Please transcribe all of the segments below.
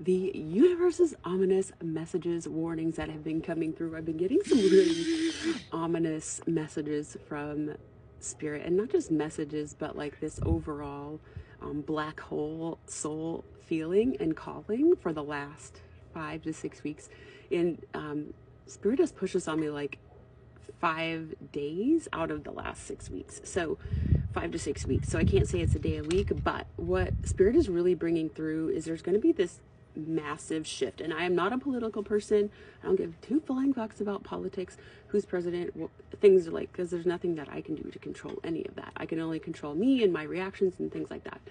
the universe's ominous messages, warnings that have been coming through. I've been getting some really ominous messages from spirit, and not just messages, but like this overall black hole soul feeling and calling for the last 5 to 6 weeks. And spirit has pushed us on me like 5 days out of the last 6 weeks. So 5 to 6 weeks. So I can't say it's a day a week, but what spirit is really bringing through is there's going to be this massive shift. And I am not a political person. I don't give two flying fucks about politics, who's president, things like, because there's nothing that I can do to control any of that. I can only control me and my reactions and things like that.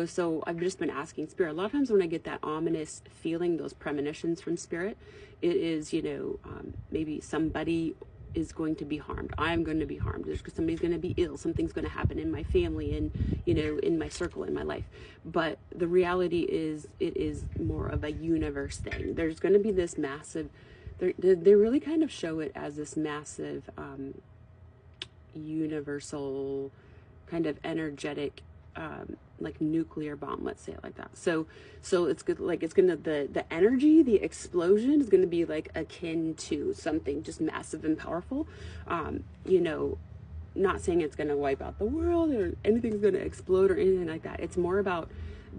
So I've just been asking spirit. A lot of times when I get that ominous feeling, those premonitions from spirit, it is, maybe somebody is going to be harmed. I'm going to be harmed. Somebody's going to be ill. Something's going to happen in my family and, in my circle, in my life. But the reality is, it is more of a universe thing. There's going to be this massive, they really kind of show it as this massive, universal kind of energetic, like nuclear bomb, let's say it like that. So it's good. Like it's gonna, the energy, the explosion is gonna be like akin to something just massive and powerful. Not saying it's gonna wipe out the world or anything's gonna explode or anything like that. It's more about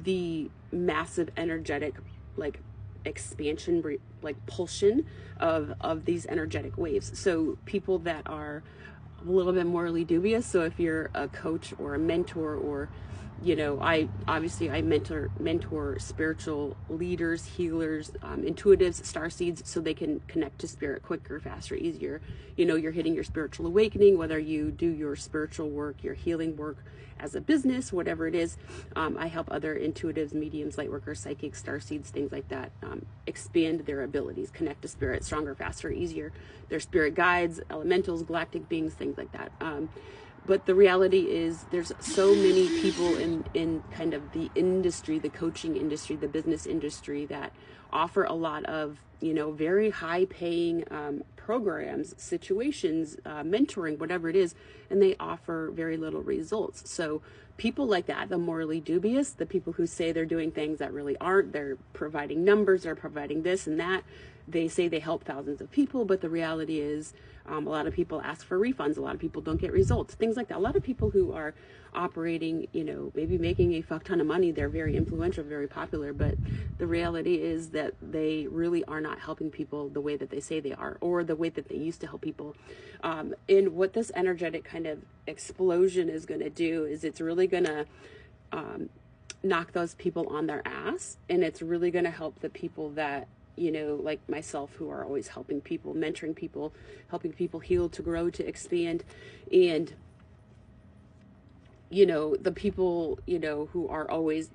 the massive energetic, like expansion, like pulsion of these energetic waves. So people that are a little bit morally dubious. So if you're a coach or a mentor, or I mentor spiritual leaders, healers, intuitives, starseeds, so they can connect to spirit quicker, faster, easier. You're hitting your spiritual awakening, whether you do your spiritual work, your healing work as a business, whatever it is. I help other intuitives, mediums, light workers, psychics, starseeds, things like that, expand their abilities, connect to spirit stronger, faster, easier. Their spirit guides, elementals, galactic beings, things like that. But the reality is there's so many people in kind of the industry, the coaching industry, the business industry, that offer a lot of, very high paying programs, situations, mentoring, whatever it is, and they offer very little results. So people like that, the morally dubious, the people who say they're doing things that really aren't, they're providing numbers, they're providing this and that. They say they help thousands of people, but the reality is a lot of people ask for refunds. A lot of people don't get results, things like that. A lot of people who are operating, maybe making a fuck ton of money, they're very influential, very popular, but the reality is that they really are not helping people the way that they say they are, or the way that they used to help people. And what this energetic kind of explosion is going to do is it's really going to knock those people on their ass, and it's really going to help the people that, like myself, who are always helping people, mentoring people, helping people heal, to grow, to expand. And, the people, who are always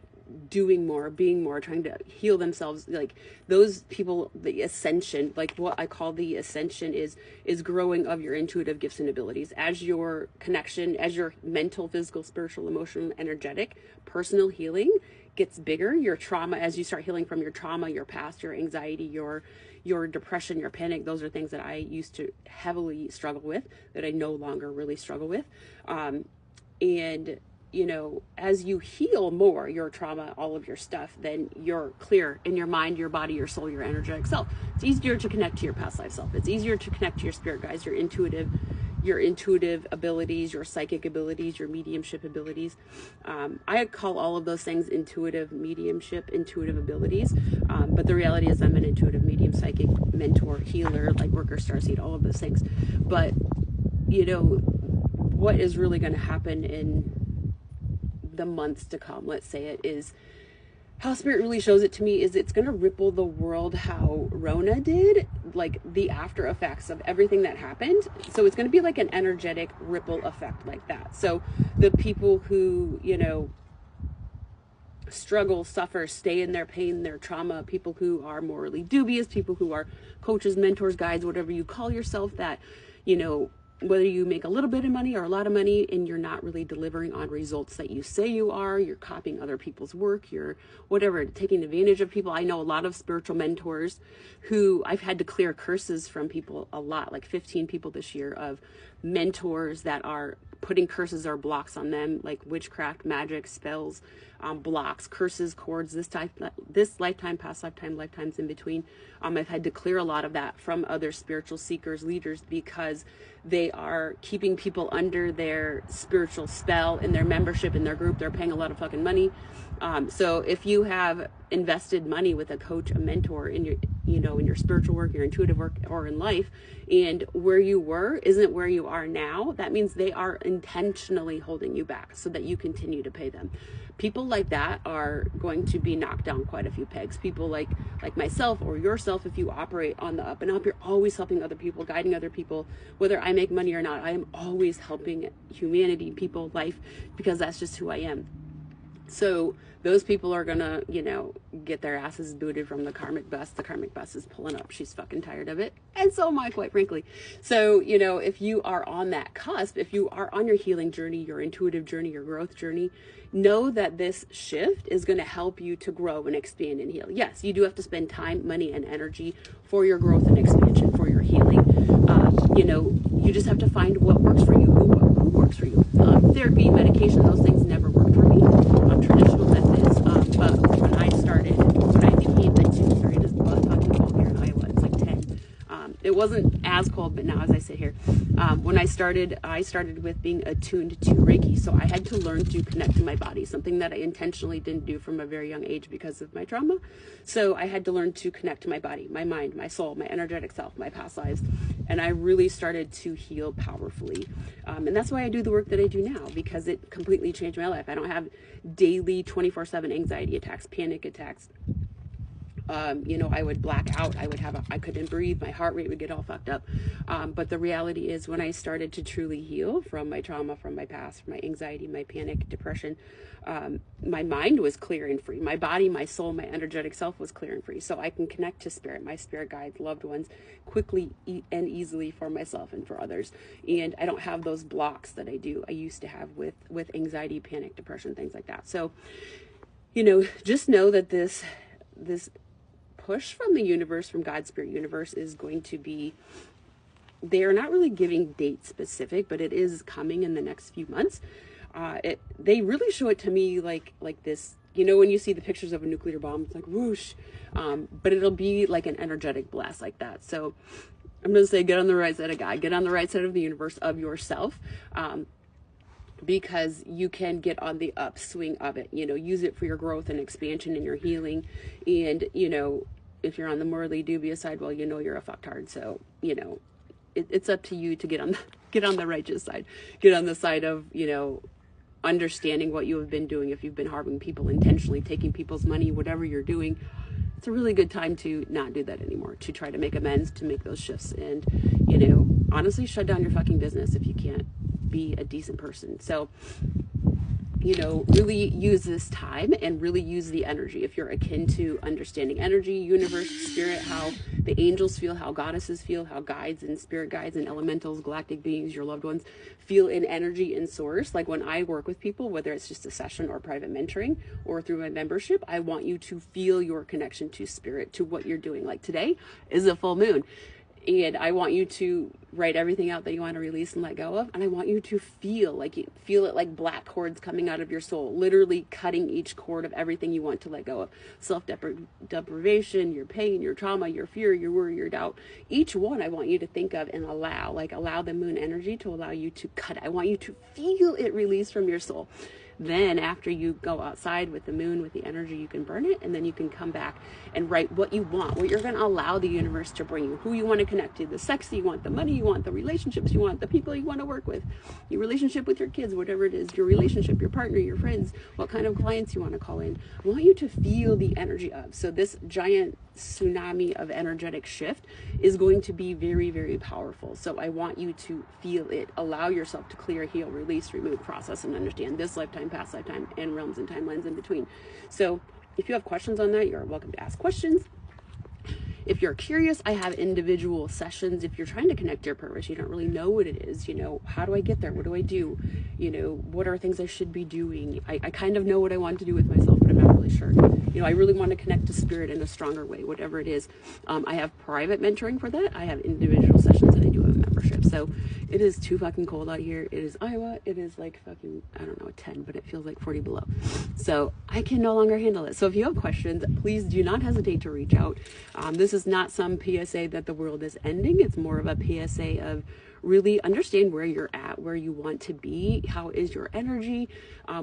doing more, being more, trying to heal themselves, like those people, the ascension, like what I call the ascension is growing of your intuitive gifts and abilities as your connection, as your mental, physical, spiritual, emotional, energetic, personal healing gets bigger. Your trauma, as you start healing from your trauma, your past, your anxiety, your depression, your panic, those are things that I used to heavily struggle with, that I no longer really struggle with. And as you heal more your trauma, all of your stuff, then you're clear in your mind, your body, your soul, your energetic self. It's easier to connect to your past life self. It's easier to connect to your spirit guides, your intuitive abilities, your psychic abilities, your mediumship abilities. I call all of those things intuitive mediumship, intuitive abilities. But the reality is I'm an intuitive medium, psychic, mentor, healer, light worker, starseed, all of those things. But, what is really going to happen in the months to come, let's say it, is how spirit really shows it to me is it's going to ripple the world how Rona did, like the after effects of everything that happened. So it's going to be like an energetic ripple effect like that. So the people who, struggle, suffer, stay in their pain, their trauma, people who are morally dubious, people who are coaches, mentors, guides, whatever you call yourself, that, whether you make a little bit of money or a lot of money and you're not really delivering on results that you say you are, you're copying other people's work, you're whatever, taking advantage of people. I know a lot of spiritual mentors who I've had to clear curses from people a lot, like 15 people this year, of mentors that are putting curses or blocks on them, like witchcraft, magic, spells, blocks, curses, cords, this lifetime, past lifetime, lifetimes in between. I've had to clear a lot of that from other spiritual seekers, leaders, because they are keeping people under their spiritual spell in their membership, in their group. They're paying a lot of fucking money. So if you have invested money with a coach, a mentor in your, in your spiritual work, your intuitive work, or in life, and where you were isn't where you are now, that means they are intentionally holding you back so that you continue to pay them. People like that are going to be knocked down quite a few pegs. People like myself or yourself, if you operate on the up and up, you're always helping other people, guiding other people. Whether I make money or not, I am always helping humanity, people, life, because that's just who I am. So those people are gonna, get their asses booted from the karmic bus. The karmic bus is pulling up. She's fucking tired of it. And so am I, quite frankly. So, if you are on that cusp, if you are on your healing journey, your intuitive journey, your growth journey, know that this shift is going to help you to grow and expand and heal. Yes, you do have to spend time, money, and energy for your growth and expansion, for your healing. You just have to find what works for you, who works for you. Therapy, medication, those things never worked for me. Traditional methods, but when I became attuned, sorry, this butt fucking cold here in Iowa, it's like 10. It wasn't as cold, but now as I sit here, when I started with being attuned to Reiki. So I had to learn to connect to my body, something that I intentionally didn't do from a very young age because of my trauma. So I had to learn to connect to my body, my mind, my soul, my energetic self, my past lives. And I really started to heal powerfully. And that's why I do the work that I do now, because it completely changed my life. I don't have daily 24/7 anxiety attacks, panic attacks. I would black out. I couldn't breathe. My heart rate would get all fucked up. But the reality is, when I started to truly heal from my trauma, from my past, from my anxiety, my panic, depression, my mind was clear and free. My body, my soul, my energetic self was clear and free. So I can connect to spirit, my spirit guides, loved ones, quickly and easily for myself and for others. And I don't have those blocks that I used to have with anxiety, panic, depression, things like that. So, just know that this push from the universe, from God's spirit universe, is going to be, they are not really giving date specific, but it is coming in the next few months. They really show it to me like this, when you see the pictures of a nuclear bomb, it's like whoosh, but it'll be like an energetic blast like that. So I'm going to say, get on the right side of God, get on the right side of the universe, of yourself, because you can get on the upswing of it, use it for your growth and expansion and your healing. And, if you're on the morally dubious side, well, you're a fucktard. So, it's up to you to get on the righteous side, get on the side of, understanding what you have been doing. If you've been harming people intentionally, taking people's money, whatever you're doing, it's a really good time to not do that anymore, to try to make amends, to make those shifts, and, honestly, shut down your fucking business if you can't be a decent person. So, really use this time and really use the energy. If you're akin to understanding energy, universe, spirit, how the angels feel, how goddesses feel, how guides and spirit guides and elementals, galactic beings, your loved ones feel in energy and source. Like when I work with people, whether it's just a session or private mentoring or through my membership, I want you to feel your connection to spirit, to what you're doing. Like today is a full moon. And I want you to write everything out that you want to release and let go of. And I want you to feel it like black cords coming out of your soul, literally cutting each cord of everything you want to let go of. Self-deprivation, your pain, your trauma, your fear, your worry, your doubt. Each one I want you to think of and allow the moon energy to allow you to cut it. I want you to feel it release from your soul. Then after you go outside with the moon, with the energy, you can burn it, and then you can come back and write what you want, what you're going to allow the universe to bring you, who you want to connect to, the sex you want, the money you want, the relationships you want, the people you want to work with, your relationship with your kids, whatever it is, your relationship, your partner, your friends, what kind of clients you want to call in. I want you to feel the energy of. So this giant tsunami of energetic shift is going to be very, very powerful. So I want you to feel it. Allow yourself to clear, heal, release, remove, process, and understand this lifetime, past lifetime, and realms and timelines in between. So if you have questions on that, you're welcome to ask questions. If you're curious, I have individual sessions. If you're trying to connect to your purpose, you don't really know what it is, how do I get there? What do I do? What are things I should be doing? I kind of know what I want to do with myself, but I'm not really sure. I really want to connect to spirit in a stronger way, whatever it is. I have private mentoring for that. I have individual sessions, and I do have a membership. membership. So it is too fucking cold out here. It is Iowa. It is like fucking, I don't know, 10, but it feels like 40 below. So I can no longer handle it. So if you have questions, please do not hesitate to reach out. This is not some PSA that the world is ending. It's more of a PSA of really understand where you're at, where you want to be, how is your energy.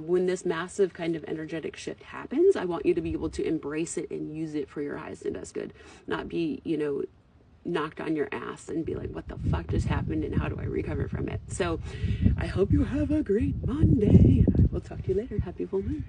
When this massive kind of energetic shift happens, I want you to be able to embrace it and use it for your highest and best good, not be, knocked on your ass and be like, what the fuck just happened and how do I recover from it? So I hope you have a great Monday. We'll talk to you later. Happy full moon.